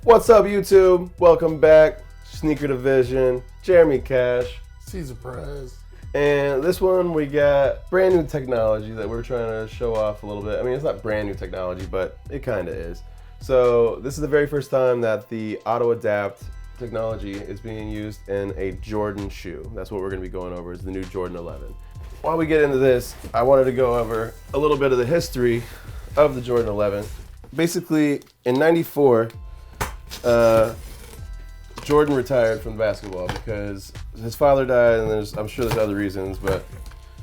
What's up, YouTube? Welcome back. Sneaker Division, Jeremy Cash. Caesar Perez. And this one we got brand new technology that we're trying to show off a little bit. I mean, it's not brand new technology, but it kind of is. So this is the very first time that the auto adapt technology is being used in a Jordan shoe. That's what we're going to be going over, is the new Jordan 11. While we get into this, I wanted to go over a little bit of the history of the Jordan 11. Basically, in '94, Jordan retired from basketball because his father died, and I'm sure there's other reasons, but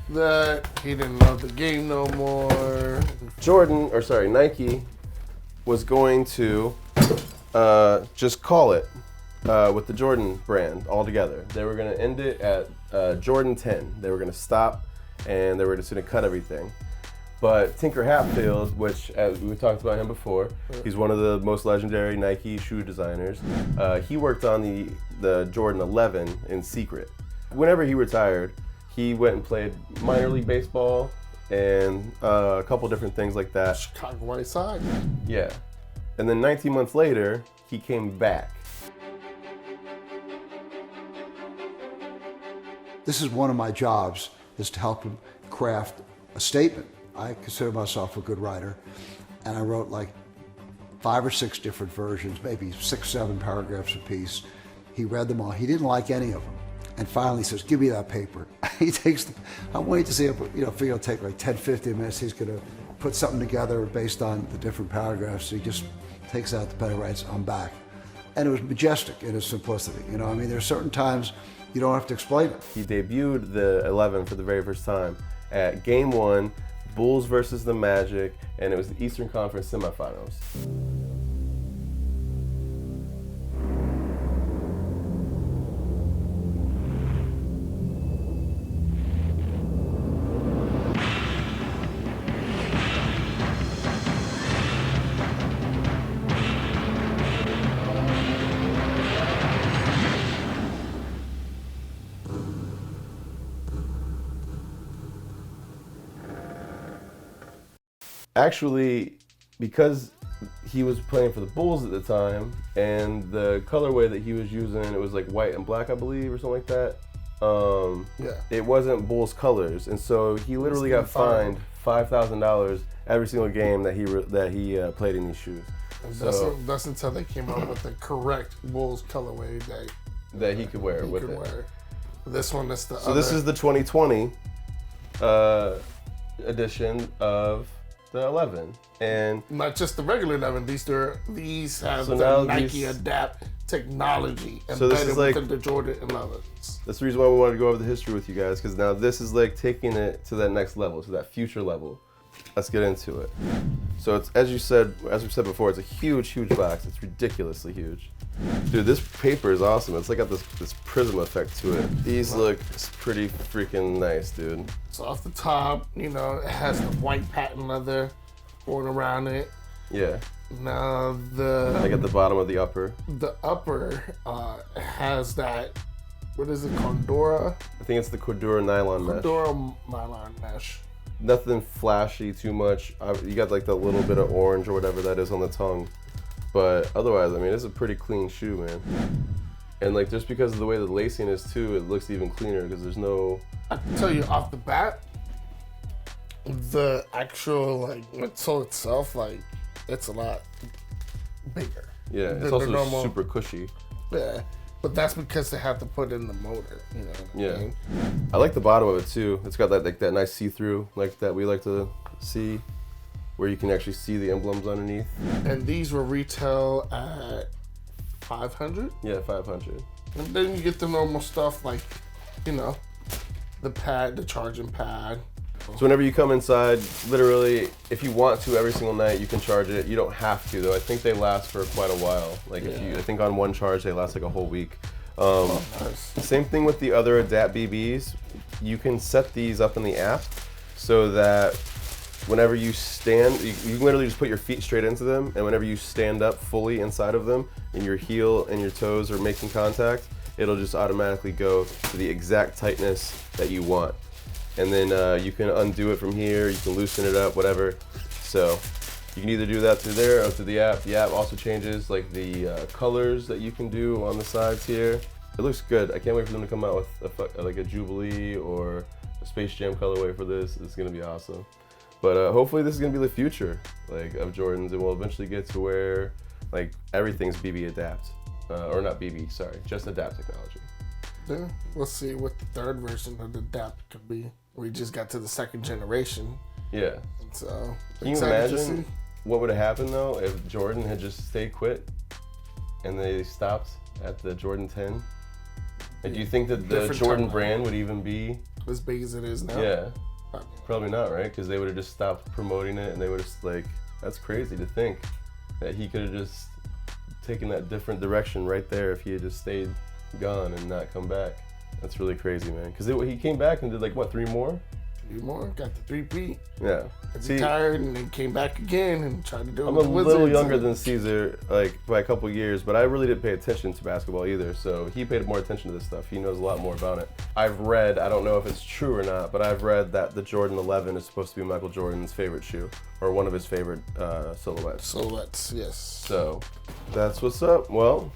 that he didn't love the game no more. Nike was going to just call it with the Jordan brand altogether. They were going to end it at Jordan 10. They were going to stop, and they were just going to cut everything. But Tinker Hatfield, which as we talked about him before, he's one of the most legendary Nike shoe designers. He worked on the Jordan 11 in secret. Whenever he retired, he went and played minor league baseball and a couple different things like that. Chicago White Sox. Yeah. And then 19 months later, he came back. This is one of my jobs, is to help him craft a statement. I consider myself a good writer, and I wrote like 5 or 6 different versions, maybe 6, 7 paragraphs a piece. He read them all. He didn't like any of them. And finally he says, give me that paper. He takes, I'm waiting to see if, figure it'll take like 10, 15 minutes. He's gonna put something together based on the different paragraphs. So he just takes out the pen and writes, I'm back. And it was majestic in its simplicity. There's certain times you don't have to explain it. He debuted the 11 for the very first time at Game 1, Bulls versus the Magic, and it was the Eastern Conference semifinals. Actually, because he was playing for the Bulls at the time, and the colorway that he was using, it was like white and black, I believe, or something like that. It wasn't Bulls colors, and so he literally got fined $5,000 every single game that he played in these shoes. That's until they came up with the correct Bulls colorway that he could wear with it. This one is the. So this is the 2020 edition of the 11, and not just the regular 11. These have so the Nike Adapt technology embedded within the Jordan 11s. That's the reason why we wanted to go over the history with you guys, because now this is like taking it to that next level, to that future level. Let's get into it. So it's, as we said before, it's a huge box. It's ridiculously huge. Dude, this paper is awesome. It's like got this prism effect to it. These look pretty freaking nice, dude. So off the top, it has the white patent leather going around it. Yeah. Now like at the bottom of the upper. The upper has that, what is it, Condora? I think it's the Cordura nylon mesh. Condora nylon mesh. Nothing flashy too much. You got like the little bit of orange or whatever that is on the tongue. But otherwise, I mean, it's a pretty clean shoe, man. And like, just because of the way the lacing is too, it looks even cleaner because there's no... I can tell you off the bat, the actual midsole itself, it's a lot bigger. Yeah, it's also super cushy. Yeah, but that's because they have to put in the motor, Yeah. I mean? I like the bottom of it too. It's got that nice see-through like that we like to see, where you can actually see the emblems underneath. And these will retail at $500? Yeah, $500. And then you get the normal stuff like, the pad, the charging pad. So whenever you come inside, literally, if you want to every single night, you can charge it. You don't have to though. I think they last for quite a while. I think on one charge they last like a whole week. Nice. Same thing with the other Adapt BBs. You can set these up in the app so that whenever you stand, you can literally just put your feet straight into them, and whenever you stand up fully inside of them and your heel and your toes are making contact, it'll just automatically go to the exact tightness that you want. And then you can undo it from here, you can loosen it up, whatever. So You can either do that through there or through the app. The app also changes like the colors that you can do on the sides here. It looks good. I can't wait for them to come out with like a Jubilee or a Space Jam colorway for this. It's gonna be awesome. But hopefully this is gonna be the future like of Jordans, and we'll eventually get to where like everything's BB Adapt, or not BB, sorry, just Adapt technology. Yeah, we'll see what the third version of the Adapt could be. We just got to the second generation. Yeah. So can you imagine what would have happened though if Jordan had just stayed quit and they stopped at the Jordan 10? Like, do you think that the Jordan brand would even be as big as it is now? Yeah, probably not, right? Because they would have just stopped promoting it, and they would have like, that's crazy to think that he could have just taken that different direction right there if he had just stayed gone and not come back. That's really crazy, man. Because he came back and did like what, 3 more? 3 more, got the 3P. Yeah. Retired and then came back again and tried to do it I'm with a the little Wizards. younger than Caesar, like by a couple years, but I really didn't pay attention to basketball either. So he paid more attention to this stuff. He knows a lot more about it. I've read, I don't know if it's true or not, but I've read that the Jordan 11 is supposed to be Michael Jordan's favorite shoe, or one of his favorite silhouettes. Silhouettes, yes. So that's what's up. Well,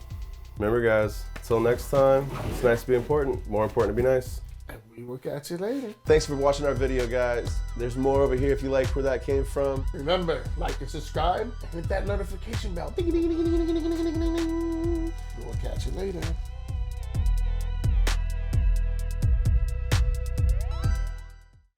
remember guys, until next time, it's nice to be important. More important to be nice. And we will catch you later. Thanks for watching our video, guys. There's more over here if you like where that came from. Remember, like and subscribe, and hit that notification bell. Ding, ding, ding, ding, ding, ding, ding, ding, ding, ding. We will catch you later.